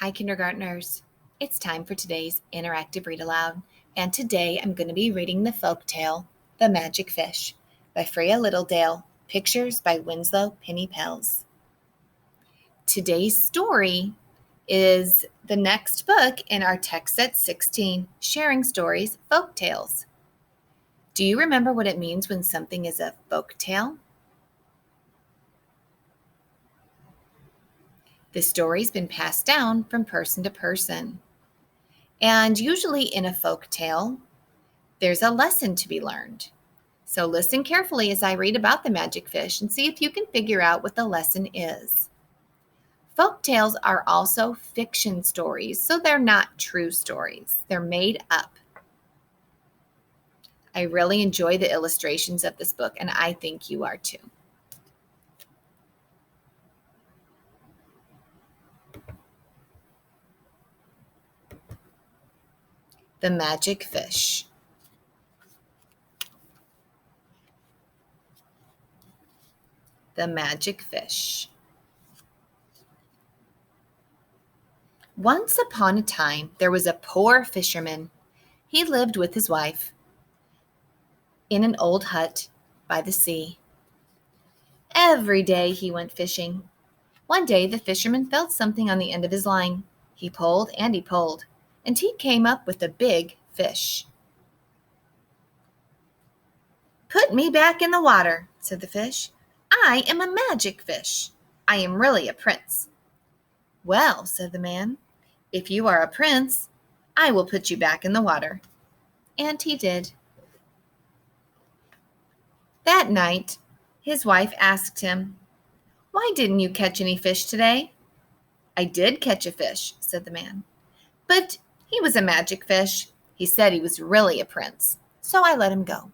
Hi, kindergartners. It's time for today's interactive read aloud, and today I'm going to be reading the folk tale, The Magic Fish, by Freya Littledale, pictures by Winslow Penny Pels. Today's story is the next book in our text set 16, Sharing Stories, Folk Tales. Do you remember what it means when something is a folk tale? The story's been passed down from person to person. And usually in a folk tale, there's a lesson to be learned. So listen carefully as I read about the magic fish and see if you can figure out what the lesson is. Folk tales are also fiction stories, so they're not true stories. They're made up. I really enjoy the illustrations of this book, and I think you are too. The Magic Fish. The Magic Fish. Once upon a time, there was a poor fisherman. He lived with his wife in an old hut by the sea. Every day he went fishing. One day the fisherman felt something on the end of his line. He pulled, and he came up with a big fish. "Put me back in the water," said the fish. "I am a magic fish. I am really a prince." "Well," said the man, "if you are a prince, I will put you back in the water." And he did. That night, his wife asked him, "Why didn't you catch any fish today?" "I did catch a fish," said the man, "but he was a magic fish. He said he was really a prince, so I let him go."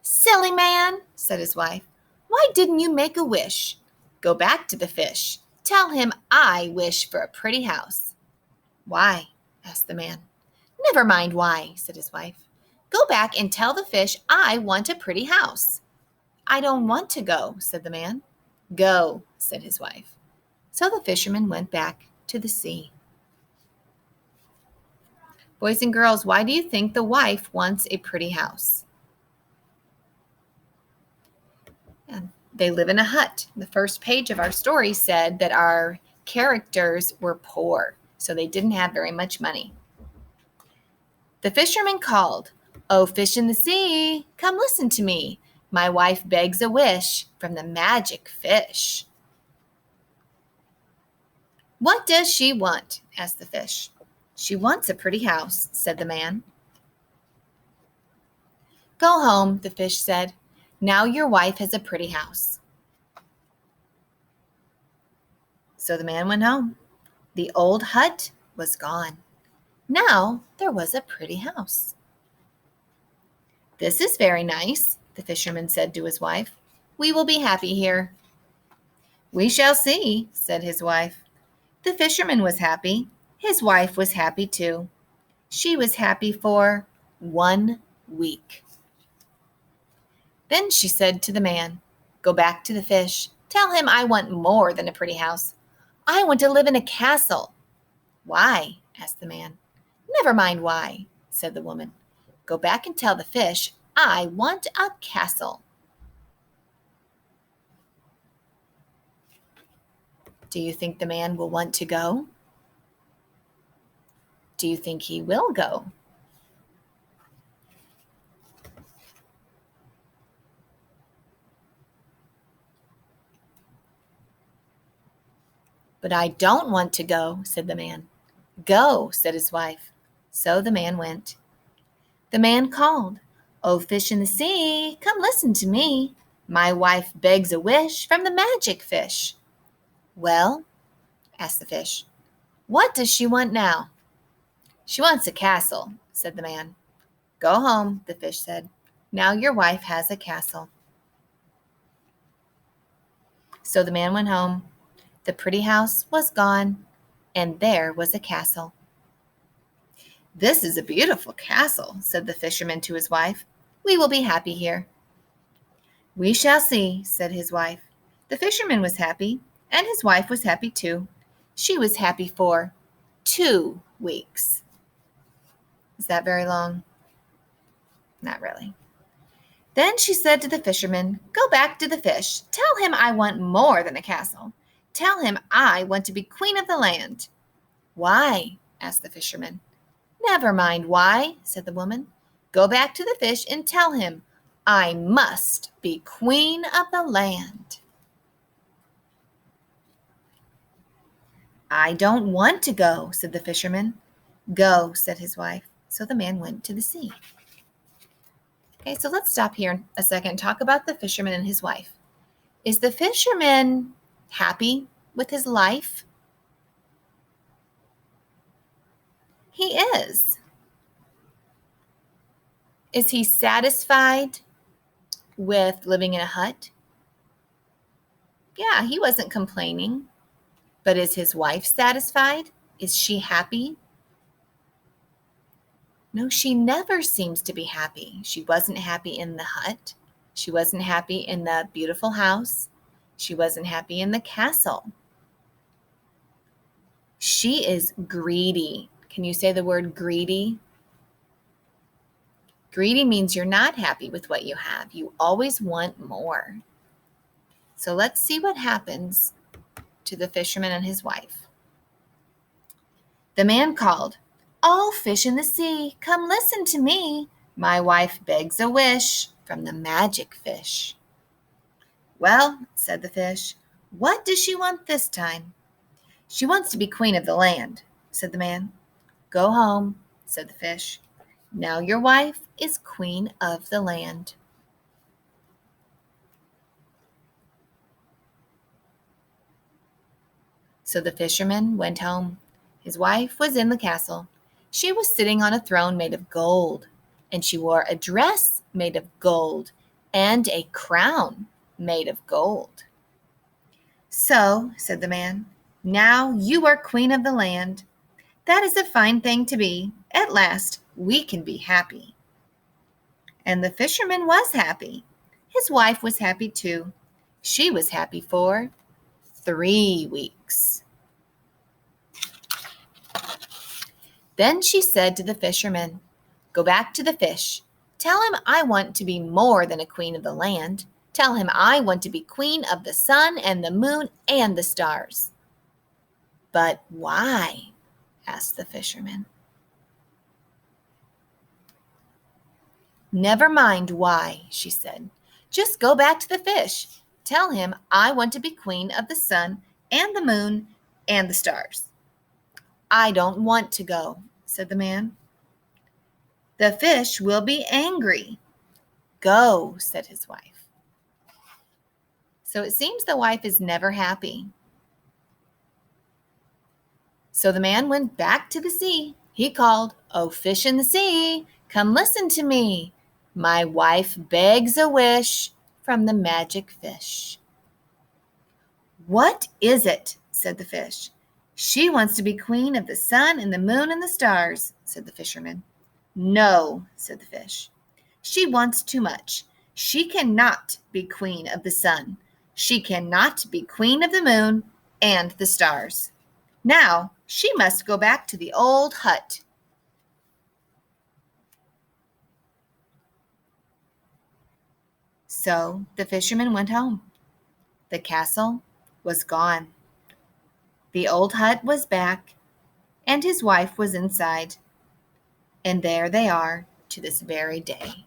"Silly man," said his wife, "why didn't you make a wish? Go back to the fish. Tell him I wish for a pretty house." "Why?" asked the man. "Never mind why," said his wife. "Go back and tell the fish I want a pretty house." "I don't want to go," said the man. "Go," said his wife. So the fisherman went back to the sea. Boys and girls, why do you think the wife wants a pretty house? They live in a hut. The first page of our story said that our characters were poor, so they didn't have very much money. The fisherman called, "Oh, fish in the sea, come listen to me. My wife begs a wish from the magic fish." "What does she want?" asked the fish. "She wants a pretty house," said the man. "Go home," the fish said. "Now your wife has a pretty house." So the man went home. The old hut was gone. Now there was a pretty house. "This is very nice," the fisherman said to his wife. "We will be happy here." "We shall see," said his wife. The fisherman was happy. His wife was happy too. She was happy for 1 week. Then she said to the man, "Go back to the fish. Tell him I want more than a pretty house. I want to live in a castle." "Why?" asked the man. "Never mind why," said the woman. "Go back and tell the fish I want a castle." Do you think the man will want to go? Do you think he will go? "But I don't want to go," said the man. "Go," said his wife. So the man went. The man called, "Oh, fish in the sea, come listen to me. My wife begs a wish from the magic fish." "Well," asked the fish, "what does she want now?" "She wants a castle," said the man. "Go home," the fish said. "Now your wife has a castle." So the man went home. The pretty house was gone, and there was a castle. "This is a beautiful castle," said the fisherman to his wife. "We will be happy here." "We shall see," said his wife. The fisherman was happy, and his wife was happy too. She was happy for 2 weeks. Is that very long? Not really. Then she said to the fisherman, "Go back to the fish. Tell him I want more than a castle. Tell him I want to be queen of the land." "Why?" asked the fisherman. "Never mind why," said the woman. "Go back to the fish and tell him I must be queen of the land." "I don't want to go," said the fisherman. "Go," said his wife. So the man went to the sea. Okay, so let's stop here a second and talk about the fisherman and his wife. Is the fisherman happy with his life? He is. Is he satisfied with living in a hut? Yeah, he wasn't complaining. But is his wife satisfied? Is she happy? No, she never seems to be happy. She wasn't happy in the hut. She wasn't happy in the beautiful house. She wasn't happy in the castle. She is greedy. Can you say the word greedy? Greedy means you're not happy with what you have. You always want more. So let's see what happens to the fisherman and his wife. The man called, "All fish in the sea, come listen to me. My wife begs a wish from the magic fish." "Well," said the fish, "what does she want this time?" "She wants to be queen of the land," said the man. "Go home," said the fish. "Now your wife is queen of the land." So the fisherman went home. His wife was in the castle. She was sitting on a throne made of gold, and she wore a dress made of gold and a crown made of gold. "So," said the man, "now you are queen of the land. That is a fine thing to be. At last we can be happy." And the fisherman was happy. His wife was happy too. She was happy for 3 weeks. Then she said to the fisherman, "Go back to the fish. Tell him I want to be more than a queen of the land. Tell him I want to be queen of the sun and the moon and the stars." "But why?" asked the fisherman. "Never mind why," she said. "Just go back to the fish. Tell him I want to be queen of the sun and the moon and the stars." "I don't want to go," said the man. "The fish will be angry." "Go," said his wife. So it seems the wife is never happy. So the man went back to the sea. He called, "Oh, fish in the sea, come listen to me. My wife begs a wish from the magic fish." "What is it?" said the fish. "She wants to be queen of the sun and the moon and the stars," said the fisherman. "No," said the fish. "She wants too much. She cannot be queen of the sun. She cannot be queen of the moon and the stars. Now she must go back to the old hut." So the fisherman went home. The castle was gone. The old hut was back, and his wife was inside. And there they are to this very day.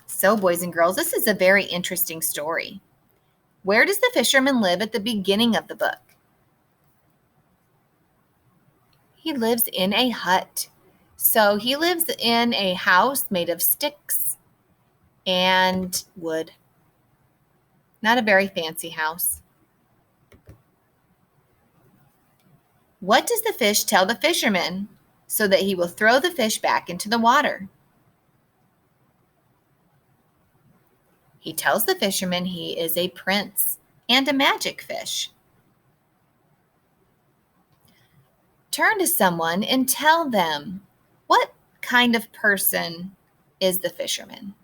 So, boys and girls, this is a very interesting story. Where does the fisherman live at the beginning of the book? He lives in a hut. So he lives in a house made of sticks and wood. Not a very fancy house. What does the fish tell the fisherman so that he will throw the fish back into the water? He tells the fisherman he is a prince and a magic fish. Turn to someone and tell them, what kind of person is the fisherman?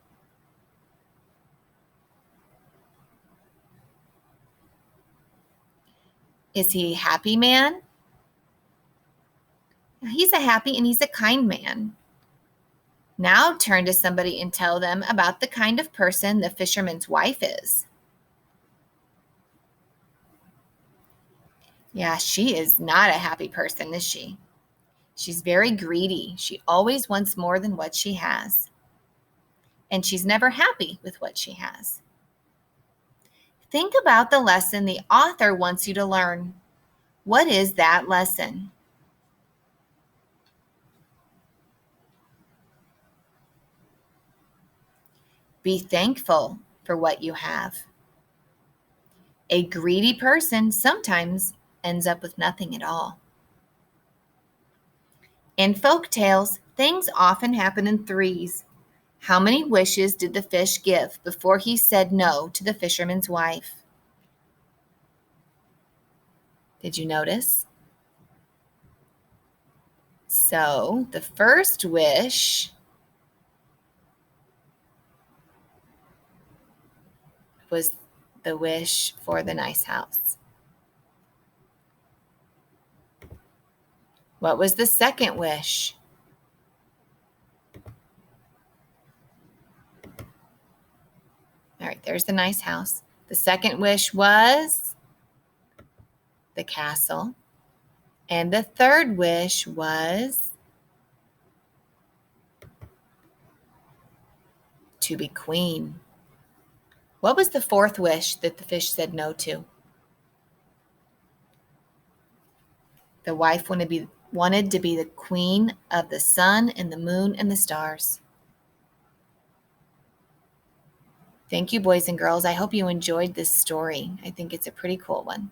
Is he a happy man? He's a happy and he's a kind man. Now turn to somebody and tell them about the kind of person the fisherman's wife is. Yeah, she is not a happy person, is she? She's very greedy. She always wants more than what she has. And she's never happy with what she has. Think about the lesson the author wants you to learn. What is that lesson? Be thankful for what you have. A greedy person sometimes ends up with nothing at all. In folk tales, things often happen in threes. How many wishes did the fish give before he said no to the fisherman's wife? Did you notice? So, the first wish was the wish for the nice house. What was the second wish? All right, there's the nice house. The second wish was the castle. And the third wish was to be queen. What was the fourth wish that the fish said no to? The wife wanted to be the queen of the sun and the moon and the stars. Thank you, boys and girls. I hope you enjoyed this story. I think it's a pretty cool one.